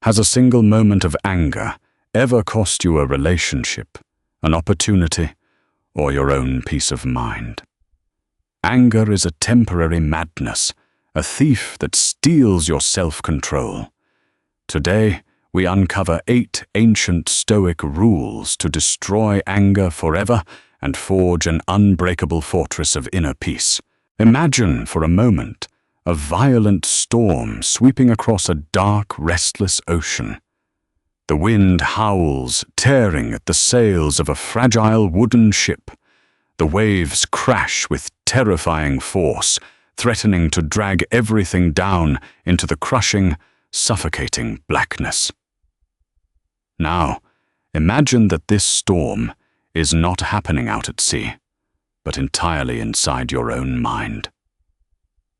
Has a single moment of anger ever cost you a relationship, an opportunity, or your own peace of mind? Anger is a temporary madness, a thief that steals your self-control. Today, we uncover 8 ancient Stoic rules to destroy anger forever and forge an unbreakable fortress of inner peace. Imagine for a moment a violent storm sweeping across a dark, restless ocean. The wind howls, tearing at the sails of a fragile wooden ship. The waves crash with terrifying force, threatening to drag everything down into the crushing, suffocating blackness. Now, imagine that this storm is not happening out at sea, but entirely inside your own mind.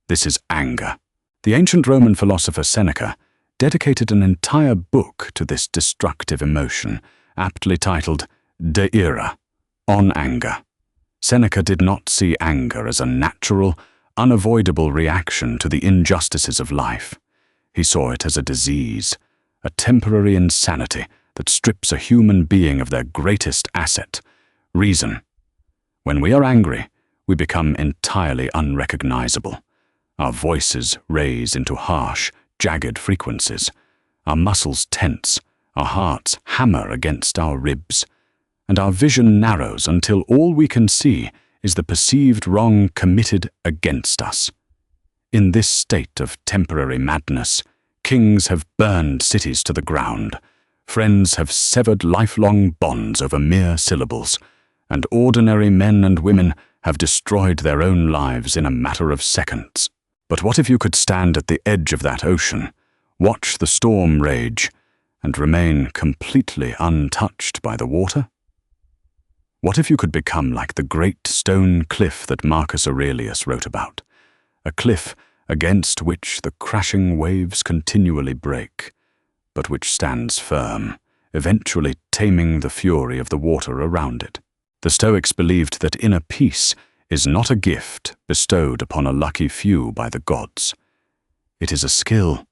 This is anger. The ancient Roman philosopher Seneca dedicated an entire book to this destructive emotion, aptly titled De Ira, On Anger. Seneca did not see anger as a natural, unavoidable reaction to the injustices of life. He saw it as a disease, a temporary insanity that strips a human being of their greatest asset, reason. When we are angry, we become entirely unrecognizable. Our voices raise into harsh, jagged frequencies. Our muscles tense, our hearts hammer against our ribs, and our vision narrows until all we can see is the perceived wrong committed against us. In this state of temporary madness, kings have burned cities to the ground, friends have severed lifelong bonds over mere syllables, and ordinary men and women have destroyed their own lives in a matter of seconds. But what if you could stand at the edge of that ocean, watch the storm rage, and remain completely untouched by the water? What if you could become like the great stone cliff that Marcus Aurelius wrote about, a cliff against which the crashing waves continually break, but which stands firm, eventually taming the fury of the water around it? The Stoics believed that inner peace is not a gift bestowed upon a lucky few by the gods. It is a skill.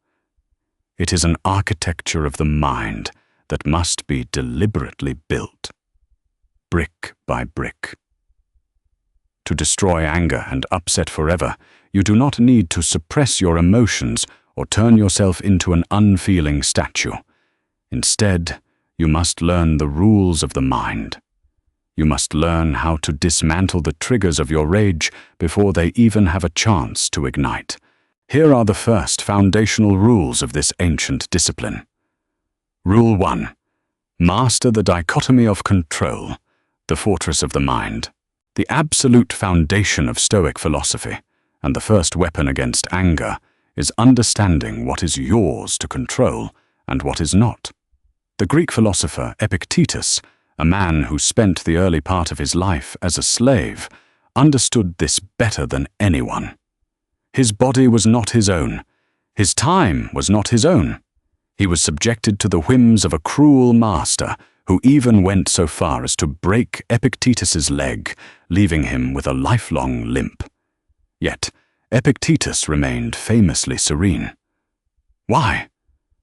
It is an architecture of the mind that must be deliberately built, brick by brick. To destroy anger and upset forever, you do not need to suppress your emotions or turn yourself into an unfeeling statue. Instead, you must learn the rules of the mind. You must learn how to dismantle the triggers of your rage before they even have a chance to ignite. Here are the first foundational rules of this ancient discipline. Rule 1. Master the dichotomy of control, the fortress of the mind. The absolute foundation of Stoic philosophy, and the first weapon against anger, is understanding what is yours to control and what is not. The Greek philosopher Epictetus, a man who spent the early part of his life as a slave, understood this better than anyone. His body was not his own. His time was not his own. He was subjected to the whims of a cruel master who even went so far as to break Epictetus's leg, leaving him with a lifelong limp. Yet, Epictetus remained famously serene. Why?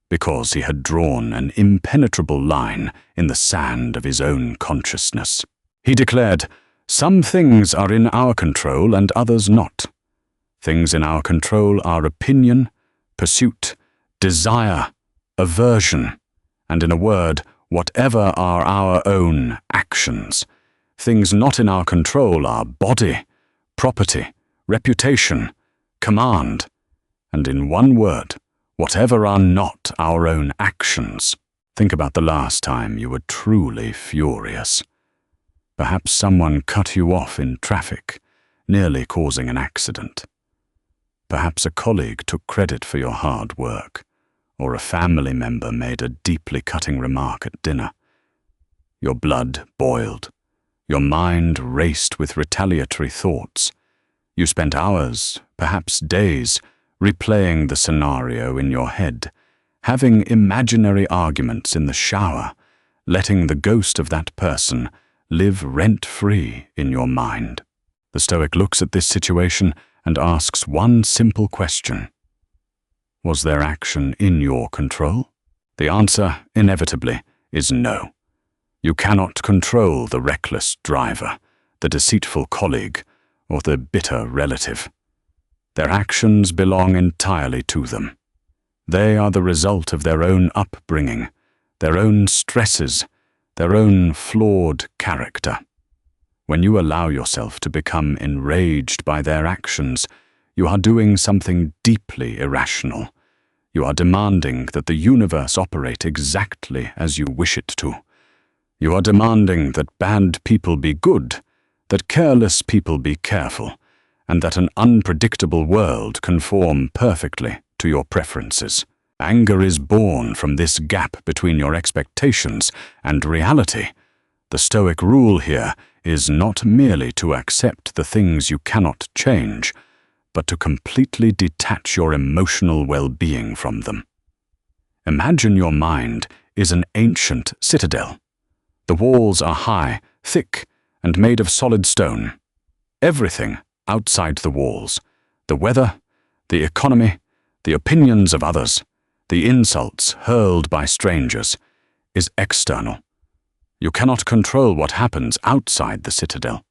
Because he had drawn an impenetrable line in the sand of his own consciousness. He declared, "Some things are in our control and others not. Things in our control are opinion, pursuit, desire, aversion, and in a word, whatever are our own actions. Things not in our control are body, property, reputation, command, and in one word, whatever are not our own actions." Think about the last time you were truly furious. Perhaps someone cut you off in traffic, nearly causing an accident. Perhaps a colleague took credit for your hard work, or a family member made a deeply cutting remark at dinner. Your blood boiled. Your mind raced with retaliatory thoughts. You spent hours, perhaps days, replaying the scenario in your head, having imaginary arguments in the shower, letting the ghost of that person live rent-free in your mind. The Stoic looks at this situation and asks one simple question. Was their action in your control? The answer, inevitably, is no. You cannot control the reckless driver, the deceitful colleague, or the bitter relative. Their actions belong entirely to them. They are the result of their own upbringing, their own stresses, their own flawed character. When you allow yourself to become enraged by their actions, you are doing something deeply irrational. You are demanding that the universe operate exactly as you wish it to. You are demanding that bad people be good, that careless people be careful, and that an unpredictable world conform perfectly to your preferences. Anger is born from this gap between your expectations and reality. The Stoic rule here is not merely to accept the things you cannot change, but to completely detach your emotional well-being from them. Imagine your mind is an ancient citadel. The walls are high, thick, and made of solid stone. Everything outside the walls, the weather, the economy, the opinions of others, the insults hurled by strangers, is external. You cannot control what happens outside the citadel.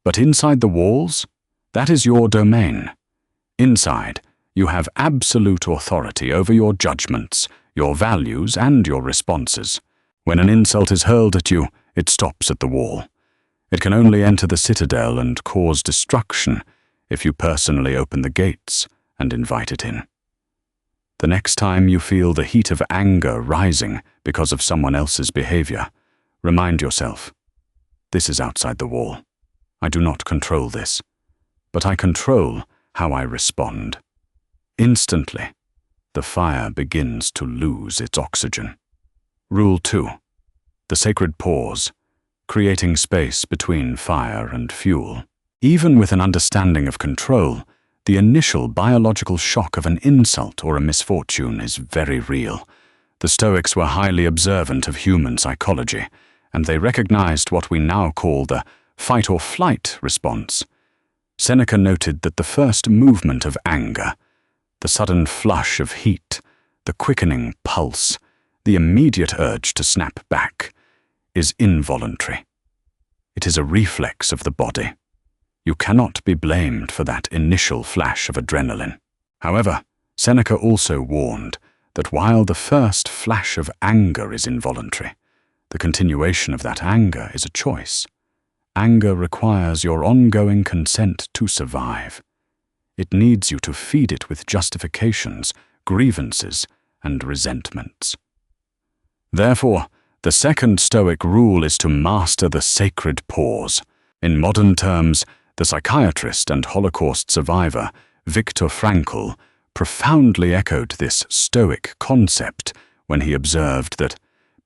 But inside the walls, that is your domain. Inside, you have absolute authority over your judgments, your values, and your responses. When an insult is hurled at you, it stops at the wall. It can only enter the citadel and cause destruction if you personally open the gates and invite it in. The next time you feel the heat of anger rising because of someone else's behavior, remind yourself, this is outside the wall. I do not control this, but I control how I respond. Instantly, the fire begins to lose its oxygen. Rule 2. The sacred pause, creating space between fire and fuel. Even with an understanding of control, the initial biological shock of an insult or a misfortune is very real. The Stoics were highly observant of human psychology, and they recognized what we now call the fight-or-flight response. Seneca noted that the first movement of anger, the sudden flush of heat, the quickening pulse, the immediate urge to snap back, is involuntary. It is a reflex of the body. You cannot be blamed for that initial flash of adrenaline. However, Seneca also warned that while the first flash of anger is involuntary, the continuation of that anger is a choice. Anger requires your ongoing consent to survive. It needs you to feed it with justifications, grievances, and resentments. Therefore, the second Stoic rule is to master the sacred pause. In modern terms, the psychiatrist and Holocaust survivor Viktor Frankl profoundly echoed this Stoic concept when he observed that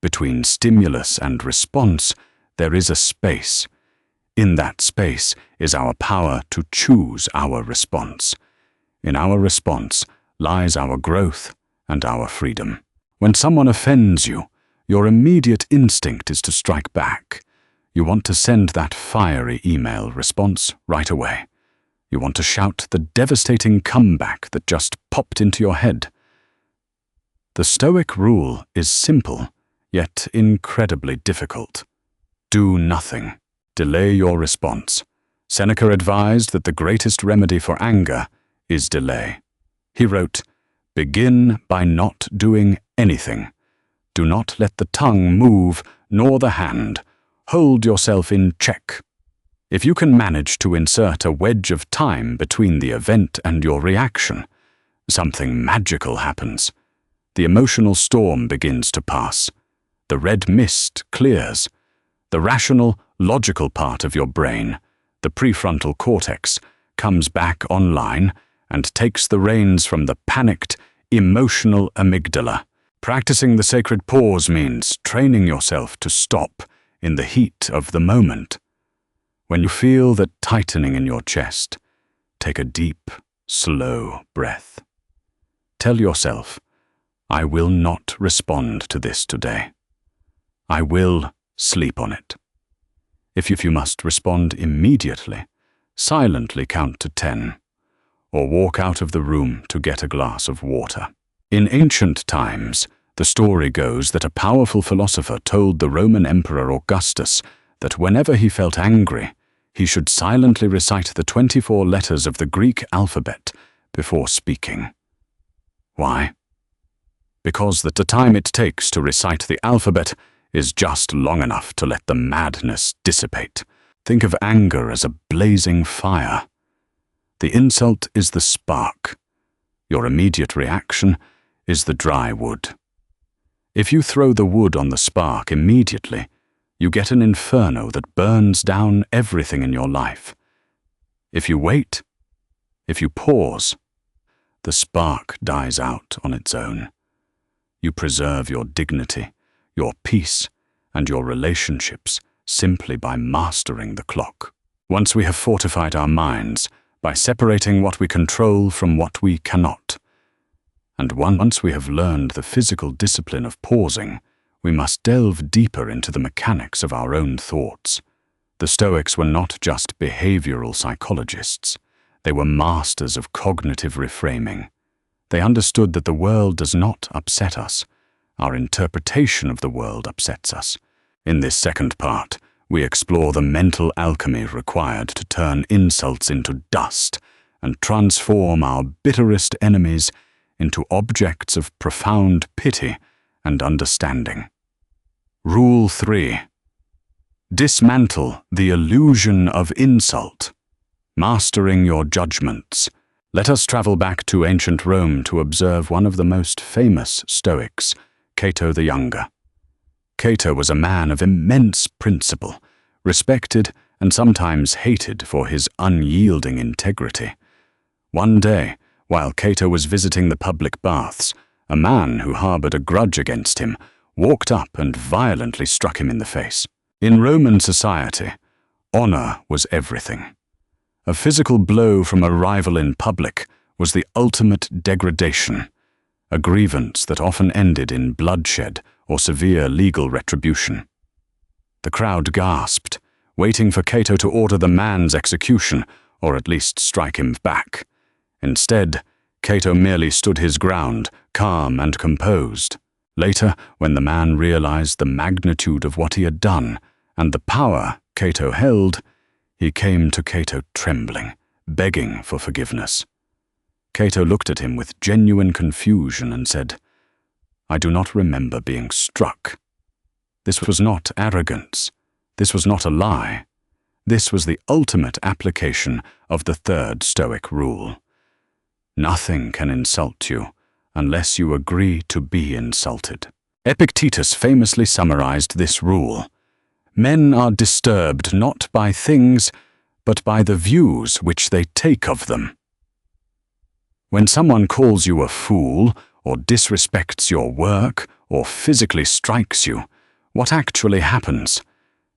between stimulus and response there is a space. In that space is our power to choose our response. In our response lies our growth and our freedom. When someone offends you, your immediate instinct is to strike back. You want to send that fiery email response right away. You want to shout the devastating comeback that just popped into your head. The Stoic rule is simple, yet incredibly difficult. Do nothing. Delay your response. Seneca advised that the greatest remedy for anger is delay. He wrote, "Begin by not doing anything. Do not let the tongue move, nor the hand. Hold yourself in check." If you can manage to insert a wedge of time between the event and your reaction, something magical happens. The emotional storm begins to pass. The red mist clears. The rational, logical part of your brain, the prefrontal cortex, comes back online and takes the reins from the panicked, emotional amygdala. Practicing the sacred pause means training yourself to stop in the heat of the moment. When you feel that tightening in your chest, take a deep, slow breath. Tell yourself, I will not respond to this today. I will sleep on it. If you must respond immediately, silently count to 10, or walk out of the room to get a glass of water. In ancient times, The story goes that a powerful philosopher told the Roman Emperor Augustus that whenever he felt angry, he should silently recite the 24 letters of the Greek alphabet before speaking. Why? Because the time it takes to recite the alphabet is just long enough to let the madness dissipate. Think of anger as a blazing fire. The insult is the spark. Your immediate reaction is the dry wood. If you throw the wood on the spark immediately, you get an inferno that burns down everything in your life. If you wait, if you pause, the spark dies out on its own. You preserve your dignity, your peace, and your relationships simply by mastering the clock. Once we have fortified our minds by separating what we control from what we cannot, and once we have learned the physical discipline of pausing, we must delve deeper into the mechanics of our own thoughts. The Stoics were not just behavioral psychologists. They were masters of cognitive reframing. They understood that the world does not upset us. Our interpretation of the world upsets us. In this second part, we explore the mental alchemy required to turn insults into dust and transform our bitterest enemies into objects of profound pity and understanding. Rule 3. Dismantle the illusion of insult. Mastering your judgments. Let us travel back to ancient Rome to observe one of the most famous Stoics, Cato the Younger. Cato was a man of immense principle, respected and sometimes hated for his unyielding integrity. One day, while Cato was visiting the public baths, a man who harbored a grudge against him walked up and violently struck him in the face. In Roman society, honor was everything. A physical blow from a rival in public was the ultimate degradation, a grievance that often ended in bloodshed or severe legal retribution. The crowd gasped, waiting for Cato to order the man's execution, or at least strike him back. Instead, Cato merely stood his ground, calm and composed. Later, when the man realized the magnitude of what he had done and the power Cato held, he came to Cato trembling, begging for forgiveness. Cato looked at him with genuine confusion and said, "I do not remember being struck." This was not arrogance. This was not a lie. This was the ultimate application of the third Stoic rule. Nothing can insult you unless you agree to be insulted. Epictetus famously summarized this rule. Men are disturbed not by things, but by the views which they take of them. When someone calls you a fool, or disrespects your work, or physically strikes you, what actually happens?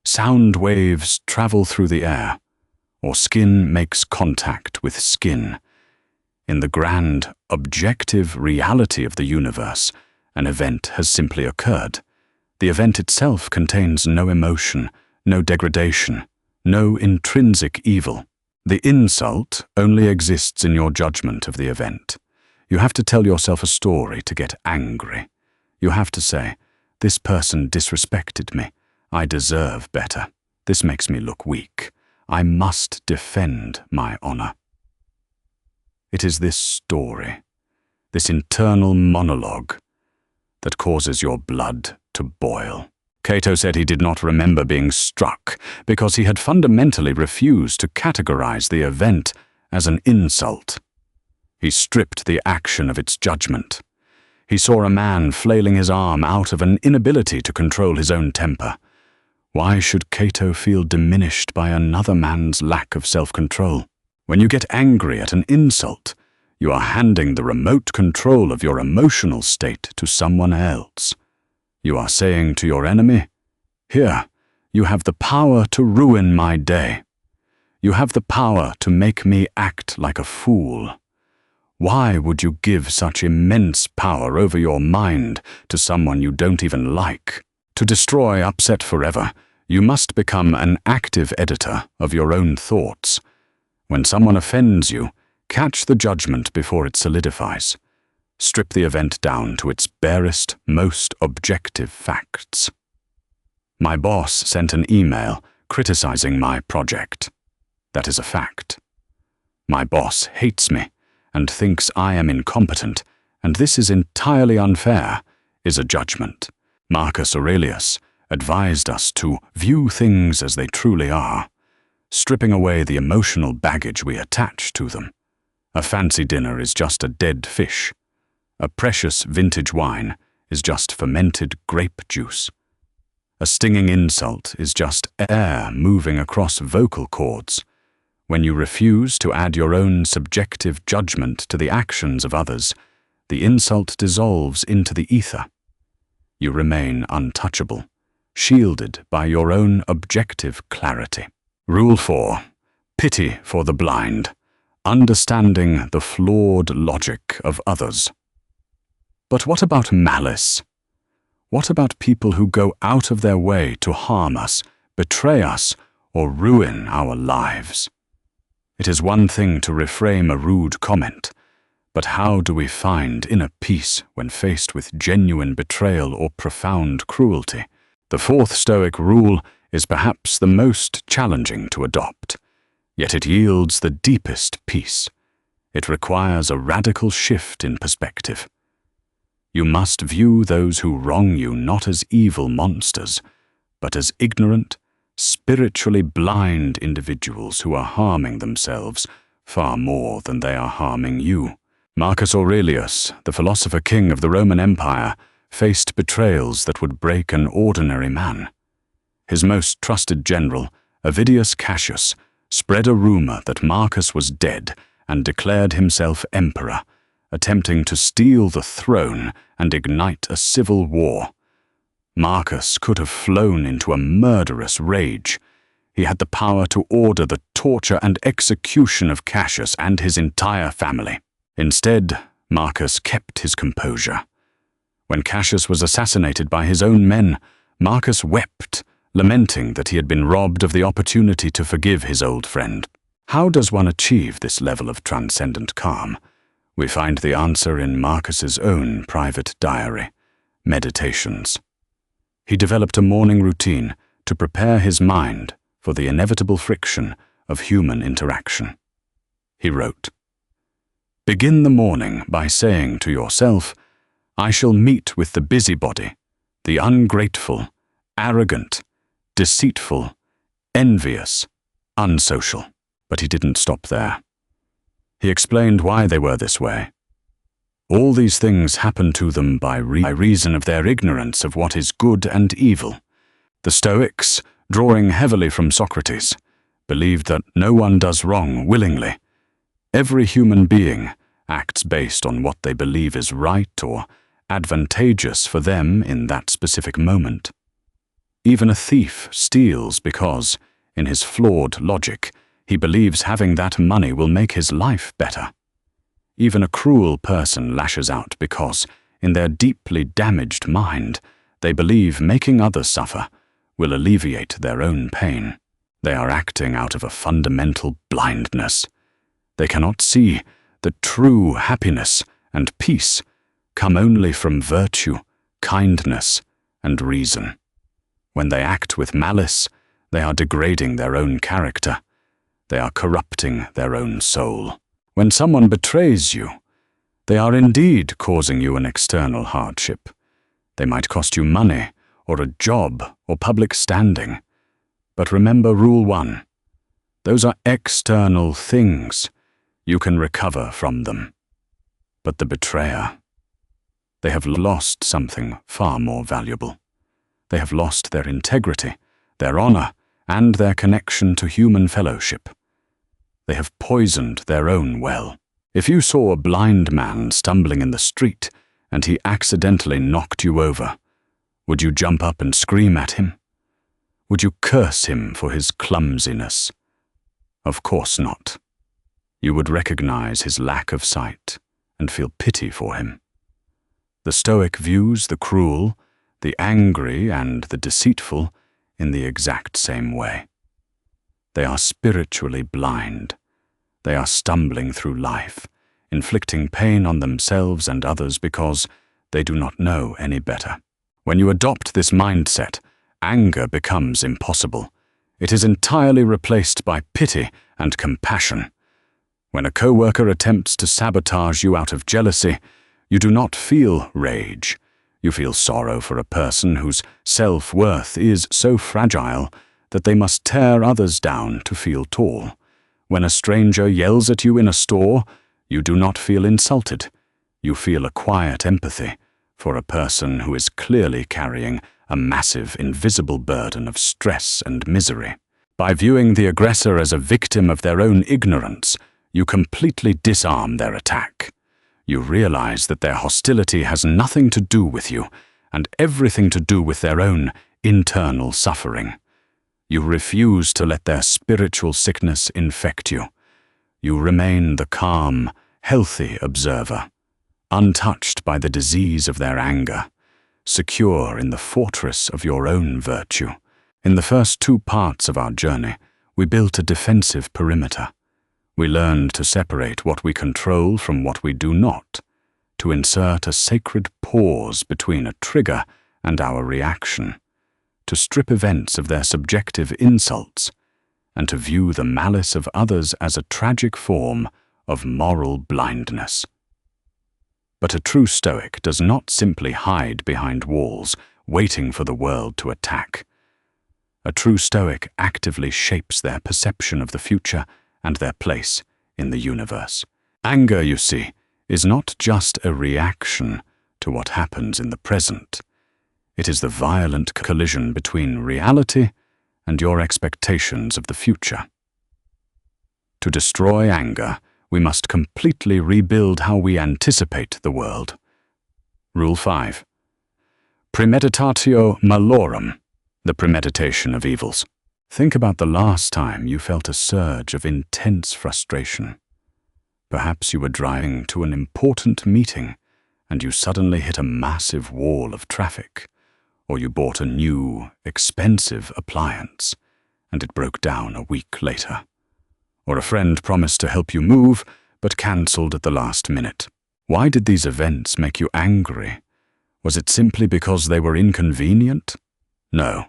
Sound waves travel through the air, or skin makes contact with skin. In the grand, objective reality of the universe, an event has simply occurred. The event itself contains no emotion, no degradation, no intrinsic evil. The insult only exists in your judgment of the event. You have to tell yourself a story to get angry. You have to say, "This person disrespected me. I deserve better. This makes me look weak. I must defend my honor." It is this story, this internal monologue, that causes your blood to boil. Cato said he did not remember being struck because he had fundamentally refused to categorize the event as an insult. He stripped the action of its judgment. He saw a man flailing his arm out of an inability to control his own temper. Why should Cato feel diminished by another man's lack of self-control? When you get angry at an insult, you are handing the remote control of your emotional state to someone else. You are saying to your enemy, "Here, you have the power to ruin my day. You have the power to make me act like a fool." Why would you give such immense power over your mind to someone you don't even like? To destroy upset forever, you must become an active editor of your own thoughts. When someone offends you, catch the judgment before it solidifies. strip the event down to its barest, most objective facts. My boss sent an email criticizing my project. That is a fact. My boss hates me and thinks I am incompetent, and this is entirely unfair, is a judgment. Marcus Aurelius advised us to view things as they truly are, stripping away the emotional baggage we attach to them. A fancy dinner is just a dead fish. A precious vintage wine is just fermented grape juice. A stinging insult is just air moving across vocal cords. When you refuse to add your own subjective judgment to the actions of others, the insult dissolves into the ether. You remain untouchable, shielded by your own objective clarity. Rule 4. Pity for the blind. Understanding the flawed logic of others. But what about malice? What about people who go out of their way to harm us, betray us, or ruin our lives? It is one thing to reframe a rude comment, but how do we find inner peace when faced with genuine betrayal or profound cruelty? The fourth Stoic rule is perhaps the most challenging to adopt, yet it yields the deepest peace. It requires a radical shift in perspective. You must view those who wrong you not as evil monsters, but as ignorant, spiritually blind individuals who are harming themselves far more than they are harming you. Marcus Aurelius, the philosopher king of the Roman Empire, faced betrayals that would break an ordinary man. His most trusted general, Avidius Cassius, spread a rumor that Marcus was dead and declared himself emperor, attempting to steal the throne and ignite a civil war. Marcus could have flown into a murderous rage. He had the power to order the torture and execution of Cassius and his entire family. Instead, Marcus kept his composure. When Cassius was assassinated by his own men, Marcus wept, lamenting that he had been robbed of the opportunity to forgive his old friend. How does one achieve this level of transcendent calm? We find the answer in Marcus's own private diary, Meditations. He developed a morning routine to prepare his mind for the inevitable friction of human interaction. He wrote, "Begin the morning by saying to yourself, I shall meet with the busybody, the ungrateful, arrogant, deceitful, envious, unsocial." But he didn't stop there. He explained why they were this way. All these things happen to them by reason of their ignorance of what is good and evil. The Stoics, drawing heavily from Socrates, believed that no one does wrong willingly. Every human being acts based on what they believe is right or advantageous for them in that specific moment. Even a thief steals because, in his flawed logic, he believes having that money will make his life better. Even a cruel person lashes out because, in their deeply damaged mind, they believe making others suffer will alleviate their own pain. They are acting out of a fundamental blindness. They cannot see that true happiness and peace come only from virtue, kindness, and reason. When they act with malice, they are degrading their own character. They are corrupting their own soul. When someone betrays you, they are indeed causing you an external hardship. They might cost you money, or a job, or public standing. But remember Rule 1. Those are external things. You can recover from them. But the betrayer, they have lost something far more valuable. They have lost their integrity, their honor, and their connection to human fellowship. They have poisoned their own well. If you saw a blind man stumbling in the street and he accidentally knocked you over, would you jump up and scream at him? Would you curse him for his clumsiness? Of course not. You would recognize his lack of sight and feel pity for him. The Stoic views the cruel, the angry, and the deceitful in the exact same way. They are spiritually blind. They are stumbling through life, inflicting pain on themselves and others because they do not know any better. When you adopt this mindset, anger becomes impossible. It is entirely replaced by pity and compassion. When a coworker attempts to sabotage you out of jealousy, you do not feel rage. You feel sorrow for a person whose self-worth is so fragile that they must tear others down to feel tall. When a stranger yells at you in a store, you do not feel insulted. You feel a quiet empathy for a person who is clearly carrying a massive, invisible burden of stress and misery. By viewing the aggressor as a victim of their own ignorance, you completely disarm their attack. You realize that their hostility has nothing to do with you and everything to do with their own internal suffering. You refuse to let their spiritual sickness infect you. You remain the calm, healthy observer, untouched by the disease of their anger, secure in the fortress of your own virtue. In the first 2 parts of our journey, we built a defensive perimeter. We learned to separate what we control from what we do not, to insert a sacred pause between a trigger and our reaction, to strip events of their subjective insults, and to view the malice of others as a tragic form of moral blindness. But a true Stoic does not simply hide behind walls, waiting for the world to attack. A true Stoic actively shapes their perception of the future and their place in the universe. Anger, you see, is not just a reaction to what happens in the present. It is the violent collision between reality and your expectations of the future. To destroy anger, we must completely rebuild how we anticipate the world. Rule 5. Premeditatio malorum, the premeditation of evils. Think about the last time you felt a surge of intense frustration. Perhaps you were driving to an important meeting and you suddenly hit a massive wall of traffic, or you bought a new, expensive appliance and it broke down a week later. Or a friend promised to help you move but cancelled at the last minute. Why did these events make you angry? Was it simply because they were inconvenient? No.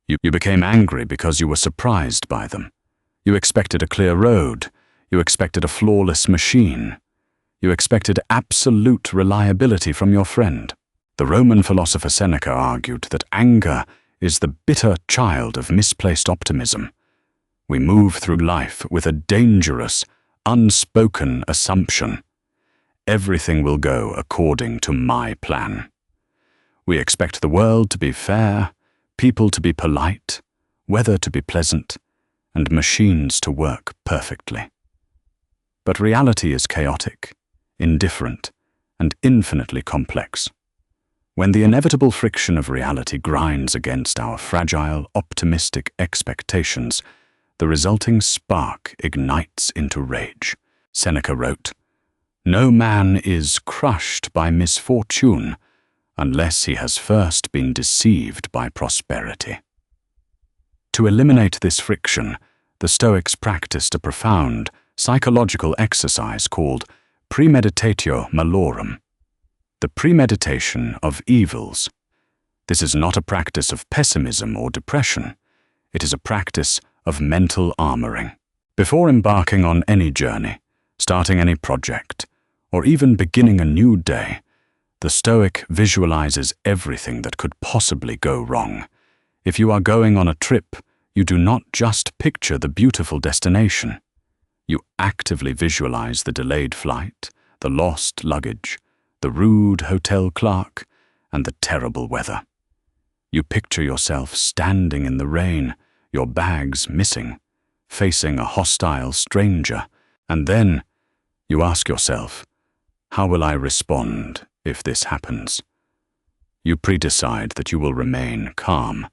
You became angry because you were surprised by them. You expected a clear road. You expected a flawless machine. You expected absolute reliability from your friend. The Roman philosopher Seneca argued that anger is the bitter child of misplaced optimism. We move through life with a dangerous, unspoken assumption. Everything will go according to my plan. We expect the world to be fair, people to be polite, weather to be pleasant, and machines to work perfectly. But reality is chaotic, indifferent, and infinitely complex. When the inevitable friction of reality grinds against our fragile, optimistic expectations, the resulting spark ignites into rage. Seneca wrote, "No man is crushed by misfortune unless he has first been deceived by prosperity." To eliminate this friction, the Stoics practiced a profound psychological exercise called premeditatio malorum, the premeditation of evils. This is not a practice of pessimism or depression. It is a practice of mental armoring. Before embarking on any journey, starting any project, or even beginning a new day, the Stoic visualizes everything that could possibly go wrong. If you are going on a trip, you do not just picture the beautiful destination. You actively visualize the delayed flight, the lost luggage, the rude hotel clerk, and the terrible weather. You picture yourself standing in the rain, your bags missing, facing a hostile stranger, and then you ask yourself, how will I respond if this happens? You predecide that you will remain calm,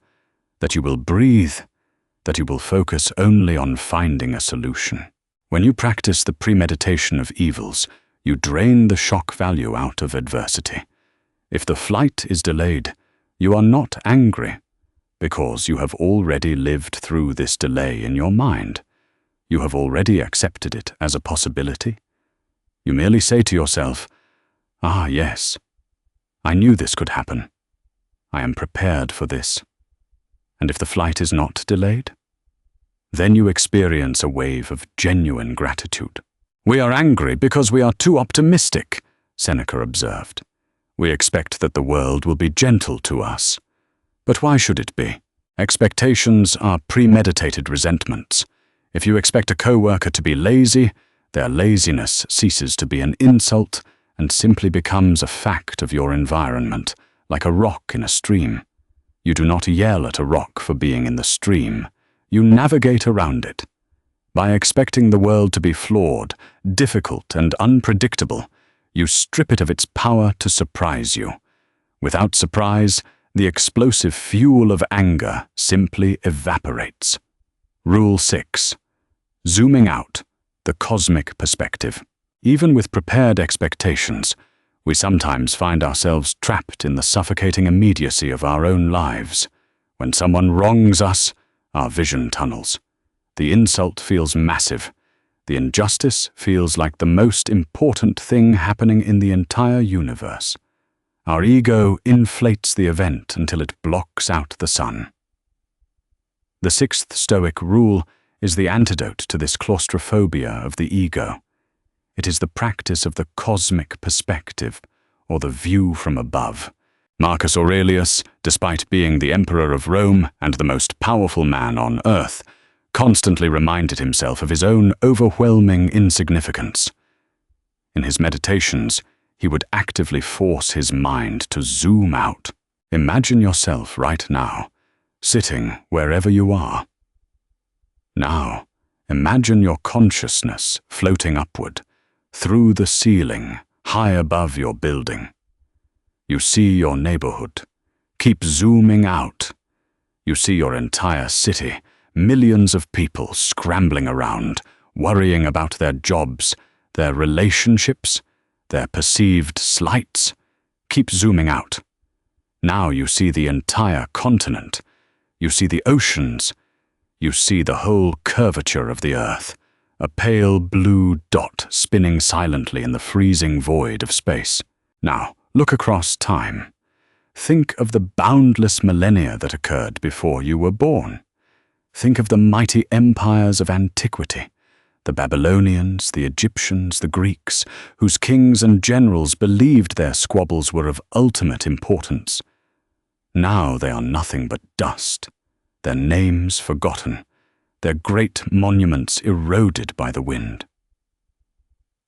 that you will breathe, that you will focus only on finding a solution. When you practice the premeditation of evils, you drain the shock value out of adversity. If the flight is delayed, you are not angry, because you have already lived through this delay in your mind. You have already accepted it as a possibility. You merely say to yourself, "Ah, yes, I knew this could happen. I am prepared for this." And if the flight is not delayed, then you experience a wave of genuine gratitude. "We are angry because we are too optimistic," Seneca observed. "We expect that the world will be gentle to us. But why should it be? Expectations are premeditated resentments. If you expect a co-worker to be lazy, their laziness ceases to be an insult and simply becomes a fact of your environment, like a rock in a stream. You do not yell at a rock for being in the stream. You navigate around it. By expecting the world to be flawed, difficult, and unpredictable, you strip it of its power to surprise you. Without surprise, the explosive fuel of anger simply evaporates. Rule 6. Zooming out, the cosmic perspective. Even with prepared expectations, we sometimes find ourselves trapped in the suffocating immediacy of our own lives. When someone wrongs us, our vision tunnels. The insult feels massive. The injustice feels like the most important thing happening in the entire universe. Our ego inflates the event until it blocks out the sun. The 6th Stoic rule is the antidote to this claustrophobia of the ego. It is the practice of the cosmic perspective, or the view from above. Marcus Aurelius, despite being the emperor of Rome and the most powerful man on earth, constantly reminded himself of his own overwhelming insignificance. In his meditations, he would actively force his mind to zoom out. Imagine yourself right now, sitting wherever you are. Now, imagine your consciousness floating upward, through the ceiling, high above your building. You see your neighborhood. Keep zooming out. You see your entire city, millions of people scrambling around, worrying about their jobs, their relationships, their perceived slights. Keep zooming out. Now you see the entire continent. You see the oceans. You see the whole curvature of the earth, a pale blue dot spinning silently in the freezing void of space. Now, look across time. Think of the boundless millennia that occurred before you were born. Think of the mighty empires of antiquity, the Babylonians, the Egyptians, the Greeks, whose kings and generals believed their squabbles were of ultimate importance. Now they are nothing but dust, their names forgotten, their great monuments eroded by the wind.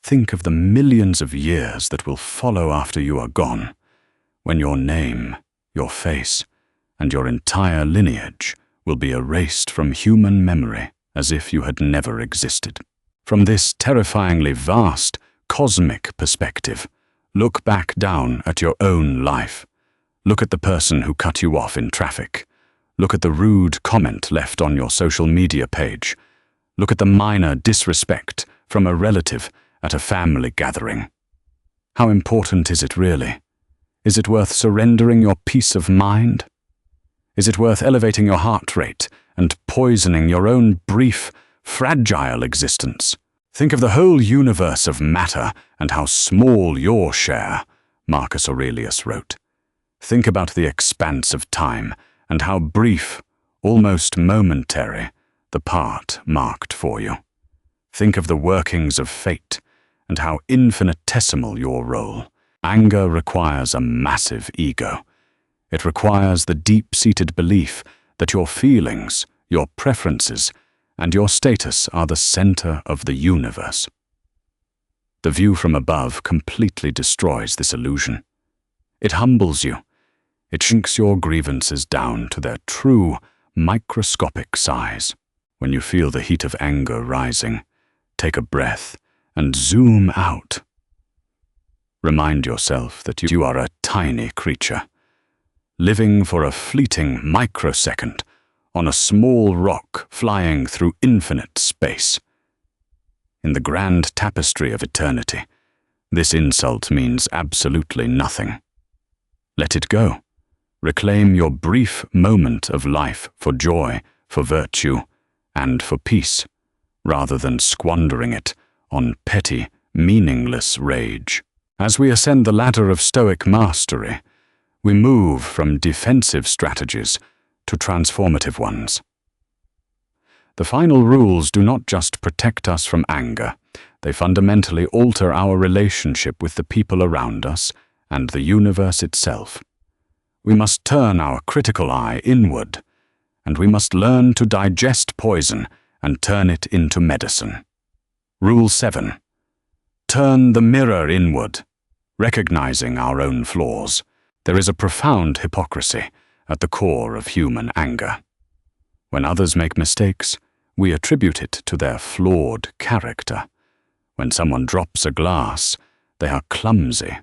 Think of the millions of years that will follow after you are gone, when your name, your face, and your entire lineage will be erased from human memory as if you had never existed. From this terrifyingly vast, cosmic perspective, look back down at your own life. Look at the person who cut you off in traffic. Look at the rude comment left on your social media page. Look at the minor disrespect from a relative at a family gathering. How important is it really? Is it worth surrendering your peace of mind? Is it worth elevating your heart rate and poisoning your own brief, fragile existence? Think of the whole universe of matter and how small your share, Marcus Aurelius wrote. Think about the expanse of time and how brief, almost momentary, the part marked for you. Think of the workings of fate and how infinitesimal your role. Anger requires a massive ego. It requires the deep-seated belief that your feelings, your preferences, and your status are the center of the universe. The view from above completely destroys this illusion. It humbles you. It shrinks your grievances down to their true, microscopic size. When you feel the heat of anger rising, take a breath and zoom out. Remind yourself that you are a tiny creature, living for a fleeting microsecond on a small rock flying through infinite space. In the grand tapestry of eternity, this insult means absolutely nothing. Let it go. Reclaim your brief moment of life for joy, for virtue, and for peace, rather than squandering it on petty, meaningless rage. As we ascend the ladder of Stoic mastery, we move from defensive strategies to transformative ones. The final rules do not just protect us from anger, they fundamentally alter our relationship with the people around us and the universe itself. We must turn our critical eye inward, and we must learn to digest poison and turn it into medicine. Rule 7. Turn the mirror inward, recognizing our own flaws. There is a profound hypocrisy at the core of human anger. When others make mistakes, we attribute it to their flawed character. When someone drops a glass, they are clumsy.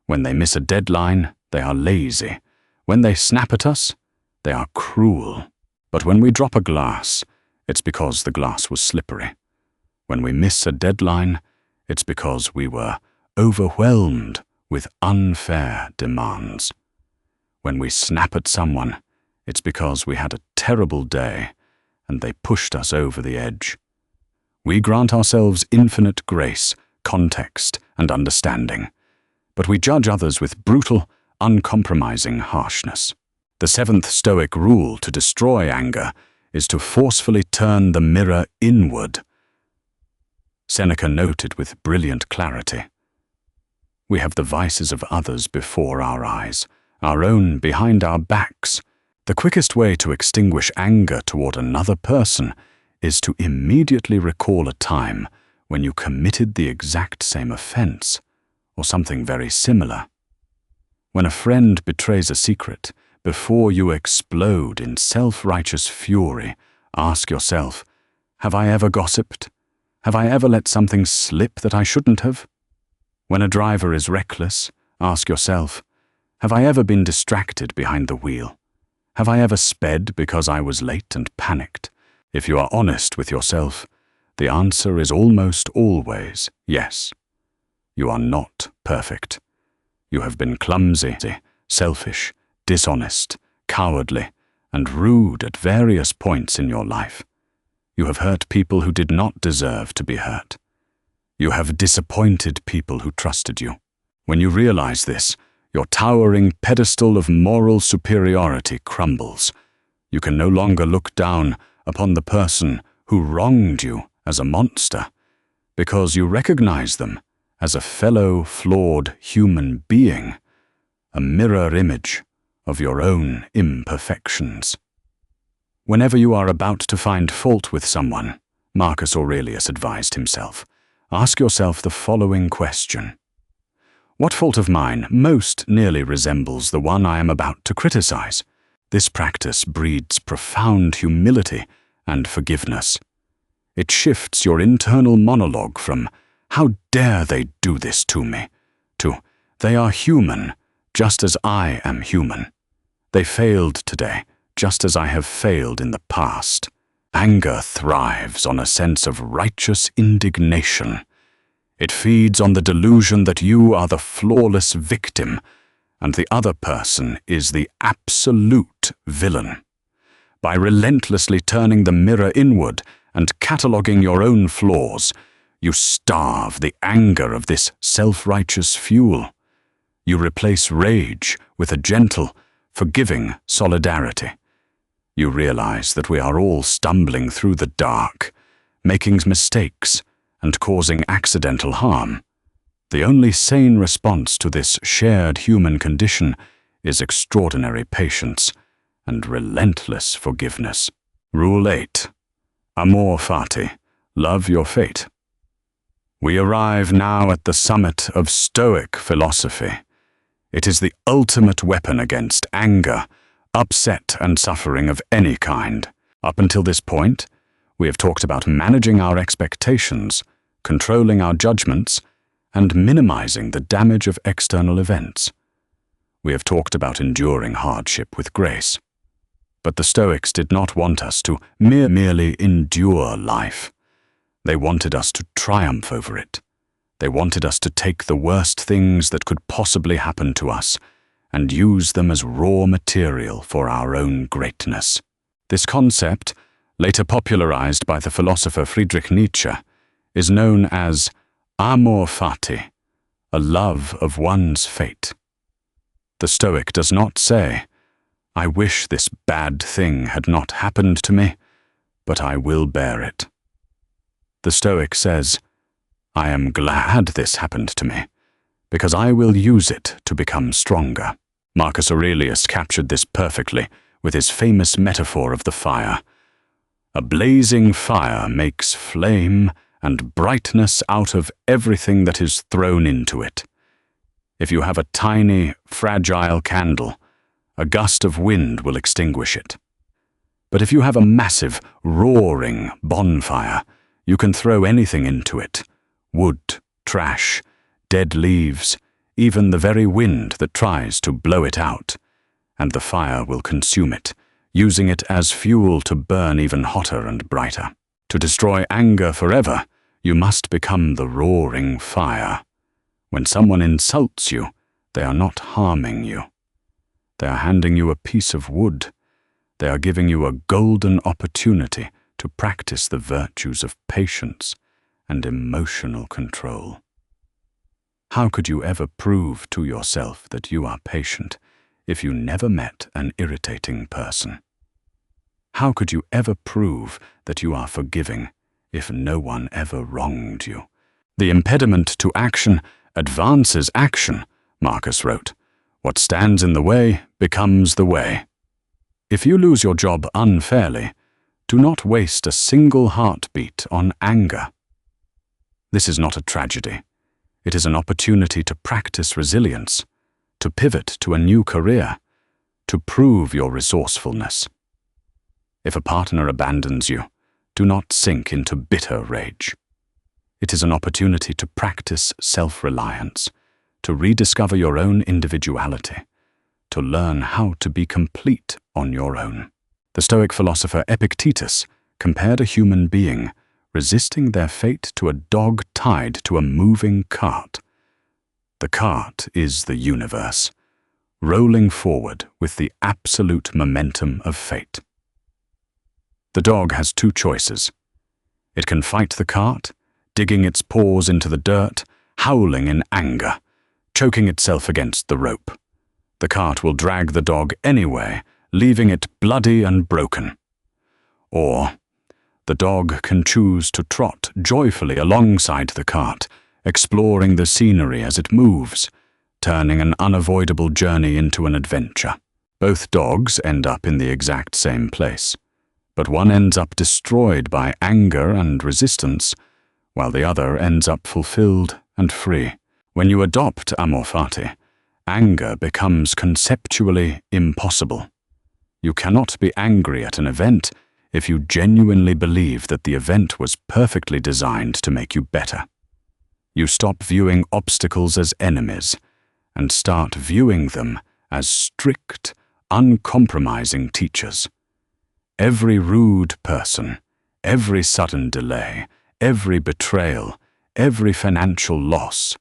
When they miss a deadline, they are lazy. When they snap at us, they are cruel. But when we drop a glass, it's because the glass was slippery. When we miss a deadline, it's because we were overwhelmed with unfair demands. When we snap at someone, it's because we had a terrible day and they pushed us over the edge. We grant ourselves infinite grace, context, and understanding, but we judge others with brutal, uncompromising harshness. The 7th Stoic rule to destroy anger is to forcefully turn the mirror inward. Seneca noted with brilliant clarity, "We have the vices of others before our eyes, our own behind our backs. The quickest way to extinguish anger toward another person is to immediately recall a time when you committed the exact same offense, or something very similar. When a friend betrays a secret, before you explode in self-righteous fury, ask yourself, have I ever gossiped? Have I ever let something slip that I shouldn't have? When a driver is reckless, ask yourself, have I ever been distracted behind the wheel? Have I ever sped because I was late and panicked? If you are honest with yourself, the answer is almost always yes. You are not perfect. You have been clumsy, selfish, dishonest, cowardly, and rude at various points in your life. You have hurt people who did not deserve to be hurt. You have disappointed people who trusted you. When you realize this, your towering pedestal of moral superiority crumbles. You can no longer look down upon the person who wronged you as a monster, because you recognize them as a fellow flawed human being, a mirror image of your own imperfections. Whenever you are about to find fault with someone, Marcus Aurelius advised himself, ask yourself the following question: what fault of mine most nearly resembles the one I am about to criticize? This practice breeds profound humility and forgiveness. It shifts your internal monologue from, "How dare they do this to me?" to, "They are human, just as I am human. They failed today, just as I have failed in the past." Anger thrives on a sense of righteous indignation. It feeds on the delusion that you are the flawless victim and the other person is the absolute villain. By relentlessly turning the mirror inward and cataloging your own flaws, you starve the anger of this self-righteous fuel. You replace rage with a gentle, forgiving solidarity. You realize that we are all stumbling through the dark, making mistakes, and causing accidental harm. The only sane response to this shared human condition is extraordinary patience and relentless forgiveness. Rule 8. Amor fati, love your fate. We arrive now at the summit of Stoic philosophy. It is the ultimate weapon against anger, upset, and suffering of any kind. Up until this point, we have talked about managing our expectations, controlling our judgments, and minimizing the damage of external events. We have talked about enduring hardship with grace. But the Stoics did not want us to merely endure life. They wanted us to triumph over it. They wanted us to take the worst things that could possibly happen to us and use them as raw material for our own greatness. This concept, later popularized by the philosopher Friedrich Nietzsche, is known as amor fati, a love of one's fate. The Stoic does not say, I wish this bad thing had not happened to me, but I will bear it. The Stoic says, I am glad this happened to me, because I will use it to become stronger. Marcus Aurelius captured this perfectly with his famous metaphor of the fire. A blazing fire makes flame and brightness out of everything that is thrown into it. If you have a tiny, fragile candle, a gust of wind will extinguish it. But if you have a massive, roaring bonfire, you can throw anything into it: wood, trash, dead leaves, even the very wind that tries to blow it out, and the fire will consume it, using it as fuel to burn even hotter and brighter. To destroy anger forever, you must become the roaring fire. When someone insults you, they are not harming you. They are handing you a piece of wood. They are giving you a golden opportunity to practice the virtues of patience and emotional control. How could you ever prove to yourself that you are patient if you never met an irritating person? How could you ever prove that you are forgiving if no one ever wronged you? The impediment to action advances action, Marcus wrote. What stands in the way becomes the way. If you lose your job unfairly, do not waste a single heartbeat on anger. This is not a tragedy. It is an opportunity to practice resilience, to pivot to a new career, to prove your resourcefulness. If a partner abandons you, do not sink into bitter rage. It is an opportunity to practice self-reliance, to rediscover your own individuality, to learn how to be complete on your own. The Stoic philosopher Epictetus compared a human being resisting their fate to a dog tied to a moving cart. The cart is the universe, rolling forward with the absolute momentum of fate. The dog has two choices. It can fight the cart, digging its paws into the dirt, howling in anger, choking itself against the rope. The cart will drag the dog anyway, leaving it bloody and broken. Or the dog can choose to trot joyfully alongside the cart, exploring the scenery as it moves, turning an unavoidable journey into an adventure. Both dogs end up in the exact same place, but one ends up destroyed by anger and resistance, while the other ends up fulfilled and free. When you adopt amor fati, anger becomes conceptually impossible. You cannot be angry at an event if you genuinely believe that the event was perfectly designed to make you better. You stop viewing obstacles as enemies and start viewing them as strict, uncompromising teachers. Every rude person, every sudden delay, every betrayal, every financial loss,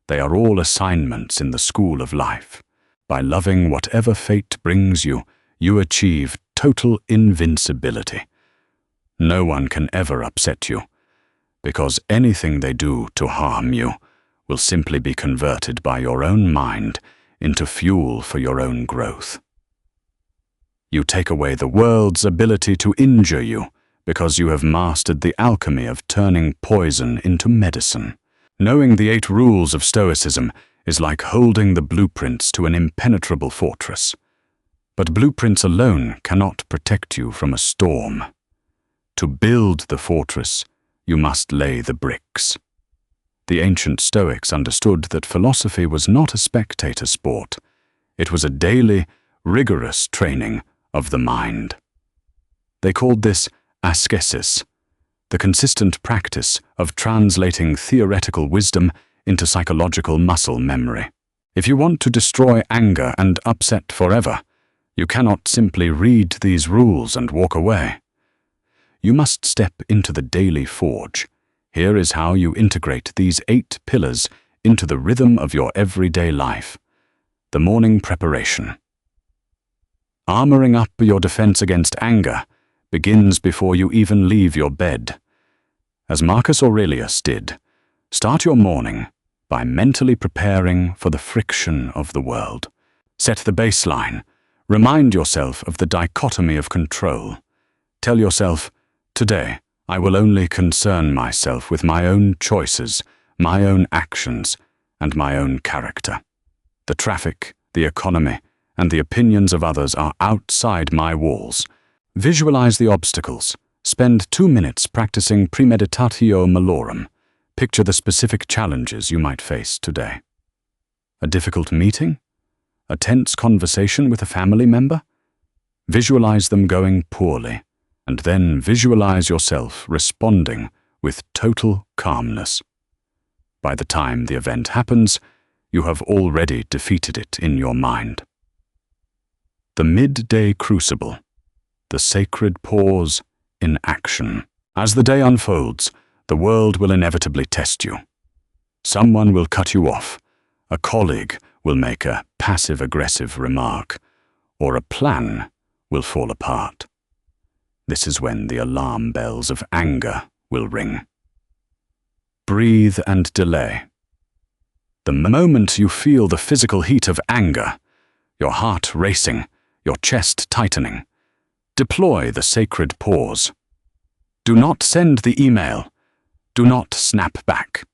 they are all assignments in the school of life. By loving whatever fate brings you, you achieve total invincibility. No one can ever upset you, because anything they do to harm you will simply be converted by your own mind into fuel for your own growth. You take away the world's ability to injure you because you have mastered the alchemy of turning poison into medicine. Knowing the 8 rules of Stoicism is like holding the blueprints to an impenetrable fortress. But blueprints alone cannot protect you from a storm. To build the fortress, you must lay the bricks. The ancient Stoics understood that philosophy was not a spectator sport. It was a daily, rigorous training of the mind. They called this ascesis, the consistent practice of translating theoretical wisdom into psychological muscle memory. If you want to destroy anger and upset forever, you cannot simply read these rules and walk away. You must step into the daily forge. Here is how you integrate these 8 pillars into the rhythm of your everyday life. The morning preparation. Armoring up your defense against anger begins before you even leave your bed. As Marcus Aurelius did, Start your morning by mentally preparing for the friction of the world. Set the baseline. Remind yourself of the dichotomy of control. Tell yourself, today I will only concern myself with my own choices, my own actions, and my own character. The traffic, the economy, and the opinions of others are outside my walls. Visualize the obstacles. Spend 2 minutes practicing premeditatio malorum. Picture the specific challenges you might face today. A difficult meeting? A tense conversation with a family member? Visualize them going poorly, and then visualize yourself responding with total calmness. By the time the event happens, you have already defeated it in your mind. The midday crucible, the sacred pause in action. As the day unfolds, the world will inevitably test you. Someone will cut you off, a colleague will make a passive-aggressive remark, or a plan will fall apart. This is when the alarm bells of anger will ring. Breathe and delay. The moment you feel the physical heat of anger, your heart racing, your chest tightening, deploy the sacred pause. Do not send the email. Do not snap back.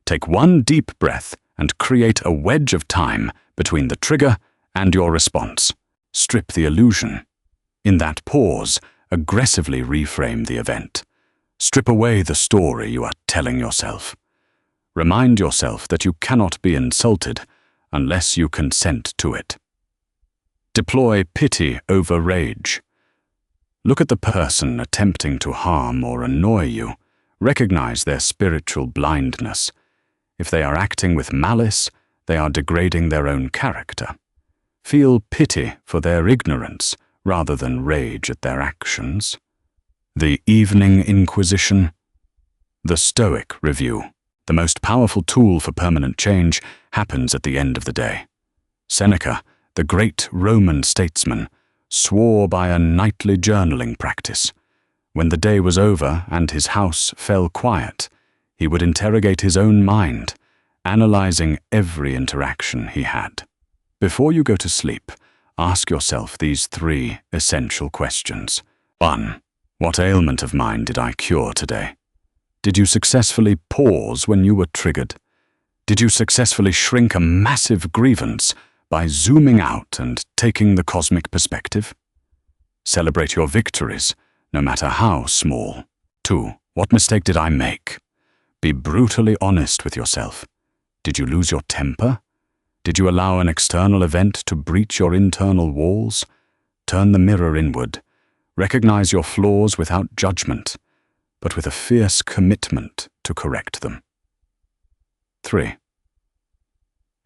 Take one deep breath and create a wedge of time between the trigger and your response. Strip the illusion. In that pause, aggressively reframe the event. Strip away the story you are telling yourself. Remind yourself that you cannot be insulted unless you consent to it. Deploy pity over rage. Look at the person attempting to harm or annoy you. Recognize their spiritual blindness. If they are acting with malice, they are degrading their own character. Feel pity for their ignorance rather than rage at their actions. The Evening Inquisition. The Stoic Review. The most powerful tool for permanent change happens at the end of the day. Seneca, the great Roman statesman, swore by a nightly journaling practice. When the day was over and his house fell quiet, he would interrogate his own mind, analyzing every interaction he had. Before you go to sleep, ask yourself these 3 essential questions. 1. What ailment of mine did I cure today? Did you successfully pause when you were triggered? Did you successfully shrink a massive grievance by zooming out and taking the cosmic perspective? Celebrate your victories, no matter how small. 2. What mistake did I make? Be brutally honest with yourself. Did you lose your temper? Did you allow an external event to breach your internal walls? Turn the mirror inward. Recognize your flaws without judgment, but with a fierce commitment to correct them. 3.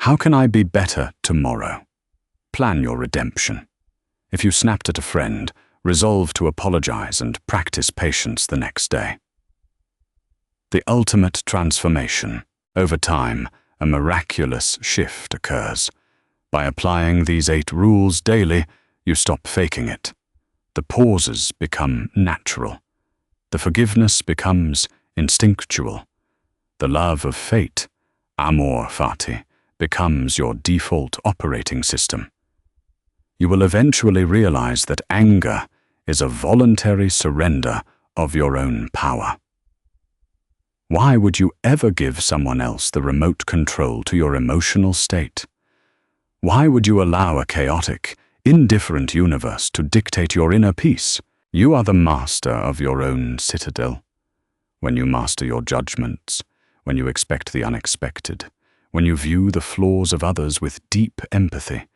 How can I be better tomorrow? Plan your redemption. If you snapped at a friend, resolve to apologize and practice patience the next day. The ultimate transformation. Over time, a miraculous shift occurs. By applying these 8 rules daily, you stop faking it. The pauses become natural. The forgiveness becomes instinctual. The love of fate, amor fati, becomes your default operating system. You will eventually realize that anger is a voluntary surrender of your own power. Why would you ever give someone else the remote control to your emotional state? Why would you allow a chaotic, indifferent universe to dictate your inner peace? You are the master of your own citadel. When you master your judgments, when you expect the unexpected, when you view the flaws of others with deep empathy,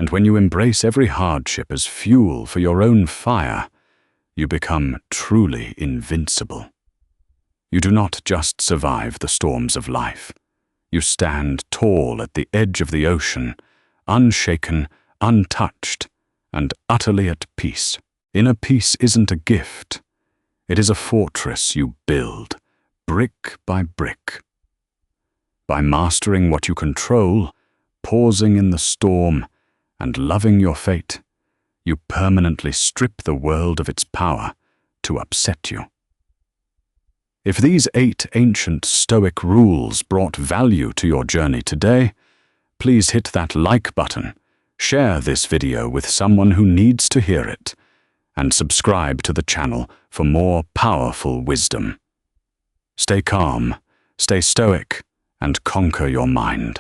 and when you embrace every hardship as fuel for your own fire, you become truly invincible. You do not just survive the storms of life. You stand tall at the edge of the ocean, unshaken, untouched, and utterly at peace. Inner peace isn't a gift. It is a fortress you build, brick by brick. By mastering what you control, pausing in the storm, and loving your fate, you permanently strip the world of its power to upset you. If these 8 ancient Stoic rules brought value to your journey today, please hit that like button, share this video with someone who needs to hear it, and subscribe to the channel for more powerful wisdom. Stay calm, stay stoic, and conquer your mind.